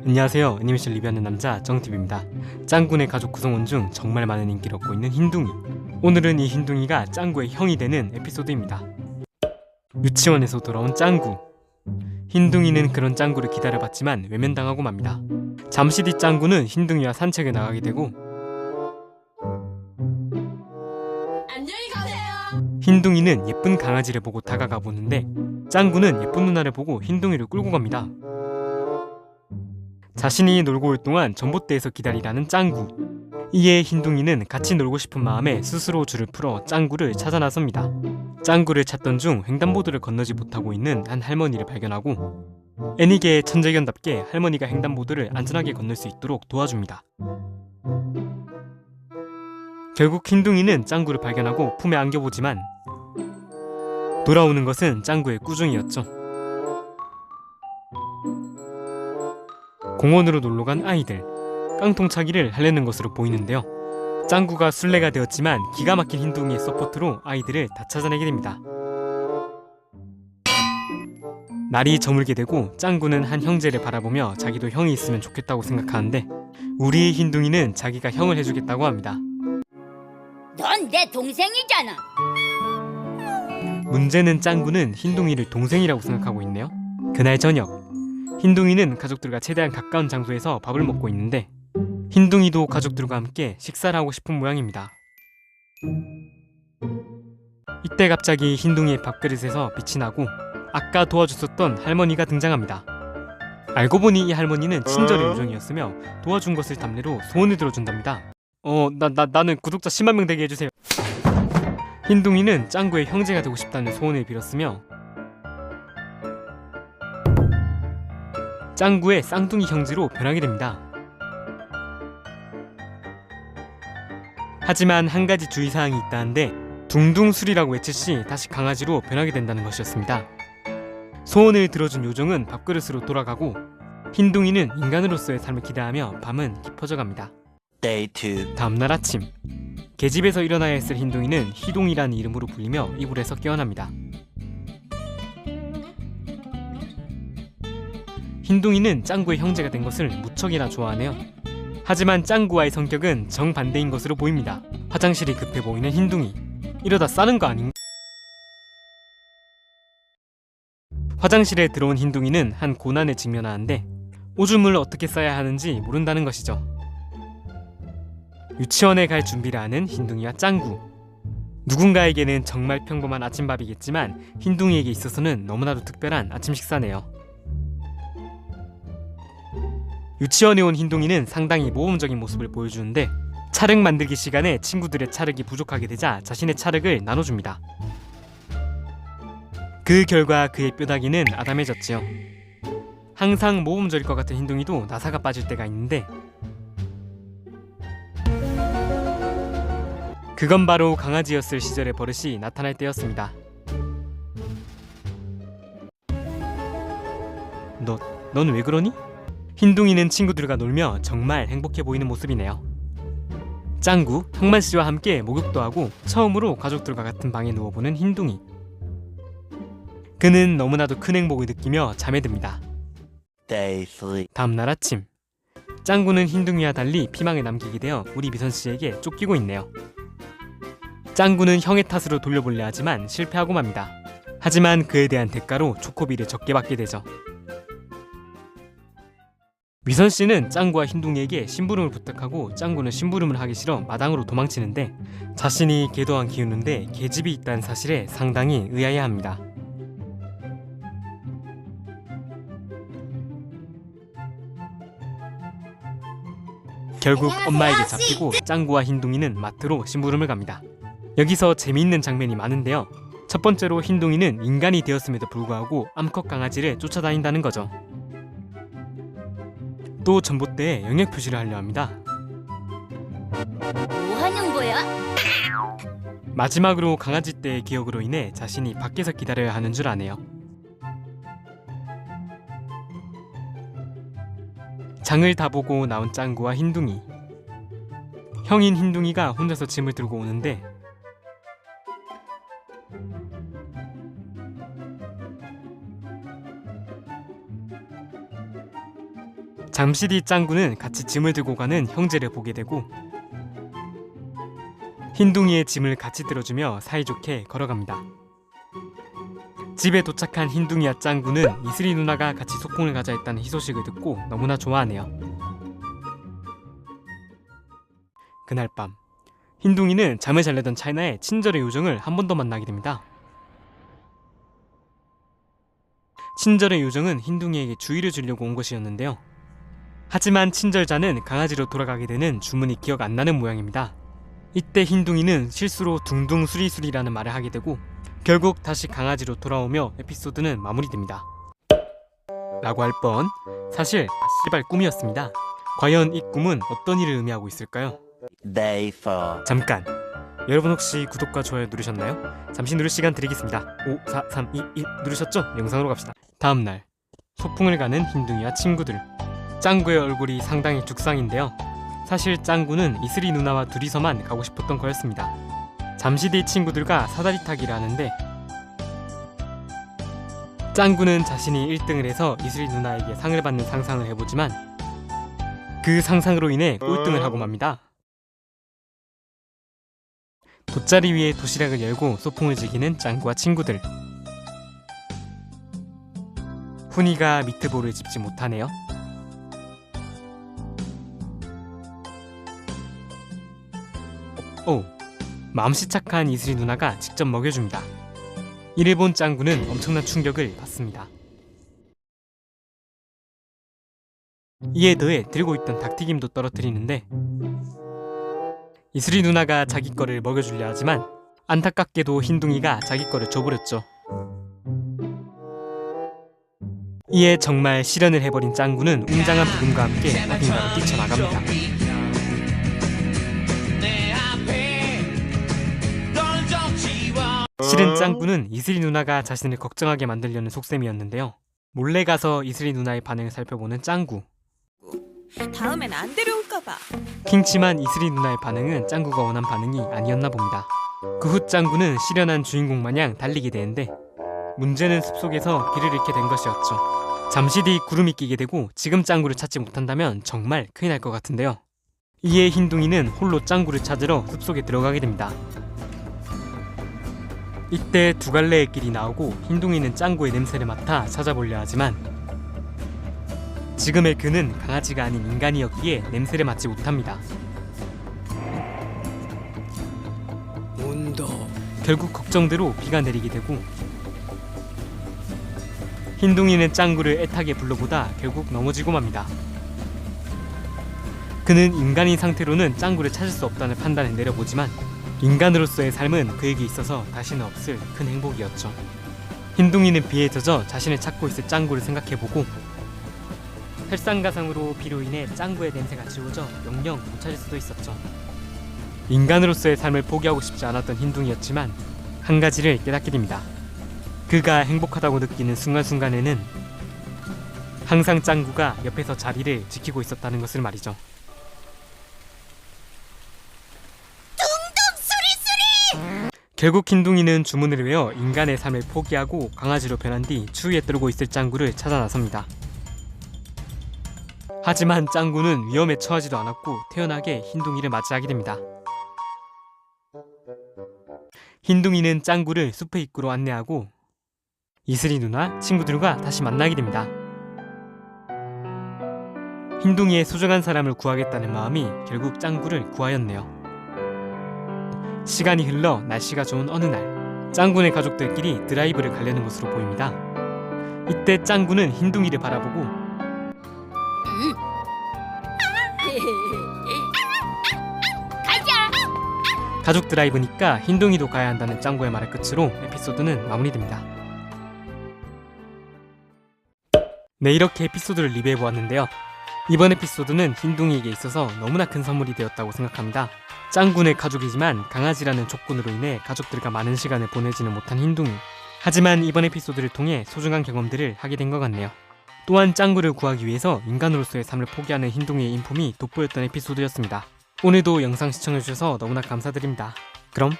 안녕하세요. 애니메이션 리뷰하는 남자 정TV입니다. 짱구네 가족 구성원 중 정말 많은 인기를 얻고 있는 흰둥이. 오늘은 이 흰둥이가 짱구의 형이 되는 에피소드입니다. 유치원에서 돌아온 짱구. 흰둥이는 그런 짱구를 기다려봤지만 외면당하고 맙니다. 잠시 뒤 짱구는 흰둥이와 산책에 나가게 되고 안녕히 가세요. 흰둥이는 예쁜 강아지를 보고 다가가 보는데 짱구는 예쁜 누나를 보고 흰둥이를 끌고 갑니다. 자신이 놀고 올 동안 전봇대에서 기다리라는 짱구. 이에 흰둥이는 같이 놀고 싶은 마음에 스스로 줄을 풀어 짱구를 찾아 나섭니다. 짱구를 찾던 중 횡단보도를 건너지 못하고 있는 한 할머니를 발견하고 애니게의 천재견답게 할머니가 횡단보도를 안전하게 건널 수 있도록 도와줍니다. 결국 흰둥이는 짱구를 발견하고 품에 안겨보지만 돌아오는 것은 짱구의 꾸중이었죠. 공원으로 놀러간 아이들. 깡통차기를 하려는 것으로 보이는데요. 짱구가 술래가 되었지만 기가 막힌 흰둥이의 서포트로 아이들을 다 찾아내게 됩니다. 날이 저물게 되고 짱구는 한 형제를 바라보며 자기도 형이 있으면 좋겠다고 생각하는데 우리의 흰둥이는 자기가 형을 해주겠다고 합니다. 넌 내 동생이잖아. 문제는 짱구는 흰둥이를 동생이라고 생각하고 있네요. 그날 저녁 흰둥이는 가족들과 최대한 가까운 장소에서 밥을 먹고 있는데 흰둥이도 가족들과 함께 식사를 하고 싶은 모양입니다. 이때 갑자기 흰둥이의 밥그릇에서 빛이 나고 아까 도와줬었던 할머니가 등장합니다. 알고 보니 이 할머니는 친절의 요정이었으며 도와준 것을 답례로 소원을 들어준답니다. 나는 구독자 10만 명 되게 해주세요. 흰둥이는 짱구의 형제가 되고 싶다는 소원을 빌었으며 짱구의 쌍둥이 형제로 변하게 됩니다. 하지만 한 가지 주의사항이 있다는데 둥둥술이라고 외칠 시 다시 강아지로 변하게 된다는 것이었습니다. 소원을 들어준 요정은 밥그릇으로 돌아가고 흰둥이는 인간으로서의 삶을 기대하며 밤은 깊어져 갑니다. 다음날 아침 계집에서 일어나야 했을 흰둥이는 희동이라는 이름으로 불리며 이불에서 깨어납니다. 흰둥이는 짱구의 형제가 된 것을 무척이나 좋아하네요. 하지만 짱구와의 성격은 정반대인 것으로 보입니다. 화장실이 급해 보이는 흰둥이. 이러다 싸는 거 아닌가? 화장실에 들어온 흰둥이는 한 고난에 직면하는데 오줌을 어떻게 싸야 하는지 모른다는 것이죠. 유치원에 갈 준비를 하는 흰둥이와 짱구. 누군가에게는 정말 평범한 아침밥이겠지만 흰둥이에게 있어서는 너무나도 특별한 아침 식사네요. 유치원에 온 흰둥이는 상당히 모범적인 모습을 보여주는데 찰흙 만들기 시간에 친구들의 찰흙이 부족하게 되자 자신의 찰흙을 나눠줍니다. 그 결과 그의 뼈다귀는 아담해졌지요. 항상 모범적일 것 같은 흰둥이도 나사가 빠질 때가 있는데 그건 바로 강아지였을 시절의 버릇이 나타날 때였습니다. 넌 왜 그러니? 흰둥이는 친구들과 놀며 정말 행복해 보이는 모습이네요. 짱구, 형만씨와 함께 목욕도 하고 처음으로 가족들과 같은 방에 누워보는 흰둥이. 그는 너무나도 큰 행복을 느끼며 잠에 듭니다. 다음날 아침 짱구는 흰둥이와 달리 피망에 남기게 되어 우리 미선씨에게 쫓기고 있네요. 짱구는 형의 탓으로 돌려볼려 하지만 실패하고 맙니다. 하지만 그에 대한 대가로 초코비를 적게 받게 되죠. 미선씨는 짱구와 흰둥이에게 심부름을 부탁하고 짱구는 심부름을 하기 싫어 마당으로 도망치는데 자신이 개도 안 키우는데 개집이 있다는 사실에 상당히 의아해합니다. 결국 엄마에게 잡히고 짱구와 흰둥이는 마트로 심부름을 갑니다. 여기서 재미있는 장면이 많은데요. 첫 번째로 흰둥이는 인간이 되었음에도 불구하고 암컷 강아지를 쫓아다닌다는 거죠. 또 전봇대에 영역 표시를 하려 합니다. 뭐 하는 거야? 마지막으로 강아지 떼의 기억으로 인해 자신이 밖에서 기다려야 하는 줄 아네요. 장을 다 보고 나온 짱구와 흰둥이. 형인 흰둥이가 혼자서 짐을 들고 오는데 잠시 뒤 짱구는 같이 짐을 들고 가는 형제를 보게 되고 흰둥이의 짐을 같이 들어주며 사이좋게 걸어갑니다. 집에 도착한 흰둥이와 짱구는 이슬이 누나가 같이 소풍을 가자 했다는 희소식을 듣고 너무나 좋아하네요. 그날 밤 흰둥이는 잠을 잘 내던 차이나의 친절의 요정을 한 번 더 만나게 됩니다. 친절의 요정은 흰둥이에게 주의를 주려고 온 것이었는데요. 하지만 친절자는 강아지로 돌아가게 되는 주문이 기억 안 나는 모양입니다. 이때 흰둥이는 실수로 둥둥 수리수리라는 말을 하게 되고 결국 다시 강아지로 돌아오며 에피소드는 마무리됩니다. 라고 할 뻔, 사실 씨발 꿈이었습니다. 과연 이 꿈은 어떤 일을 의미하고 있을까요? Day 4. 잠깐! 여러분 혹시 구독과 좋아요 누르셨나요? 잠시 누를 시간 드리겠습니다. 5, 4, 3, 2, 1 누르셨죠? 영상으로 갑시다. 다음날 소풍을 가는 흰둥이와 친구들. 짱구의 얼굴이 상당히 죽상인데요. 사실 짱구는 이슬이 누나와 둘이서만 가고 싶었던 거였습니다. 잠시 뒤 친구들과 사다리 타기를 하는데 짱구는 자신이 1등을 해서 이슬이 누나에게 상을 받는 상상을 해보지만 그 상상으로 인해 꼴등을 하고 맙니다. 돗자리 위에 도시락을 열고 소풍을 즐기는 짱구와 친구들. 훈이가 미트볼을 집지 못하네요. 오, 마음씨 착한 이슬이 누나가 직접 먹여줍니다. 이를 본 짱구는 엄청난 충격을 받습니다. 이에 더해 들고 있던 닭튀김도 떨어뜨리는데 이슬이 누나가 자기 거를 먹여주려 하지만 안타깝게도 흰둥이가 자기 거를 줘버렸죠. 이에 정말 실현을 해버린 짱구는 웅장한 부금과 함께 어딘가로 뛰쳐나갑니다. 실은 짱구는 이슬이 누나가 자신을 걱정하게 만들려는 속셈이었는데요. 몰래 가서 이슬이 누나의 반응을 살펴보는 짱구. 다음엔 안 데려올까봐. 킹치만 이슬이 누나의 반응은 짱구가 원한 반응이 아니었나 봅니다. 그 후 짱구는 실현한 주인공 마냥 달리게 되는데 문제는 숲속에서 길을 잃게 된 것이었죠. 잠시 뒤 구름이 끼게 되고 지금 짱구를 찾지 못한다면 정말 큰일 날 것 같은데요. 이에 흰둥이는 홀로 짱구를 찾으러 숲속에 들어가게 됩니다. 이때 두 갈래의 길이 나오고 흰둥이는 짱구의 냄새를 맡아 찾아보려 하지만 지금의 그는 강아지가 아닌 인간이었기에 냄새를 맡지 못합니다. 온다. 결국 걱정대로 비가 내리게 되고 흰둥이는 짱구를 애타게 불러보다 결국 넘어지고 맙니다. 그는 인간인 상태로는 짱구를 찾을 수 없다는 판단을 내려보지만 인간으로서의 삶은 그에게 있어서 다시는 없을 큰 행복이었죠. 흰둥이는 비에 젖어 자신을 찾고 있을 짱구를 생각해보고 설상가상으로 비로 인해 짱구의 냄새가 지워져 영영 못 찾을 수도 있었죠. 인간으로서의 삶을 포기하고 싶지 않았던 흰둥이였지만 한 가지를 깨닫게 됩니다. 그가 행복하다고 느끼는 순간순간에는 항상 짱구가 옆에서 자리를 지키고 있었다는 것을 말이죠. 결국 흰둥이는 주문을 외워 인간의 삶을 포기하고 강아지로 변한 뒤 추위에 떨고 있을 짱구를 찾아 나섭니다. 하지만 짱구는 위험에 처하지도 않았고 태연하게 흰둥이를 맞이하게 됩니다. 흰둥이는 짱구를 숲의 입구로 안내하고 이슬이 누나, 친구들과 다시 만나게 됩니다. 흰둥이의 소중한 사람을 구하겠다는 마음이 결국 짱구를 구하였네요. 시간이 흘러 날씨가 좋은 어느 날 짱구네 가족들끼리 드라이브를 가려는 것으로 보입니다. 이때 짱구는 흰둥이를 바라보고 가자. 가족 드라이브니까 흰둥이도 가야 한다는 짱구의 말을 끝으로 에피소드는 마무리됩니다. 네, 이렇게 에피소드를 리뷰해보았는데요. 이번 에피소드는 흰둥이에게 있어서 너무나 큰 선물이 되었다고 생각합니다. 짱구네 가족이지만 강아지라는 조건으로 인해 가족들과 많은 시간을 보내지는 못한 흰둥이. 하지만 이번 에피소드를 통해 소중한 경험들을 하게 된 것 같네요. 또한 짱구를 구하기 위해서 인간으로서의 삶을 포기하는 흰둥이의 인품이 돋보였던 에피소드였습니다. 오늘도 영상 시청해주셔서 너무나 감사드립니다. 그럼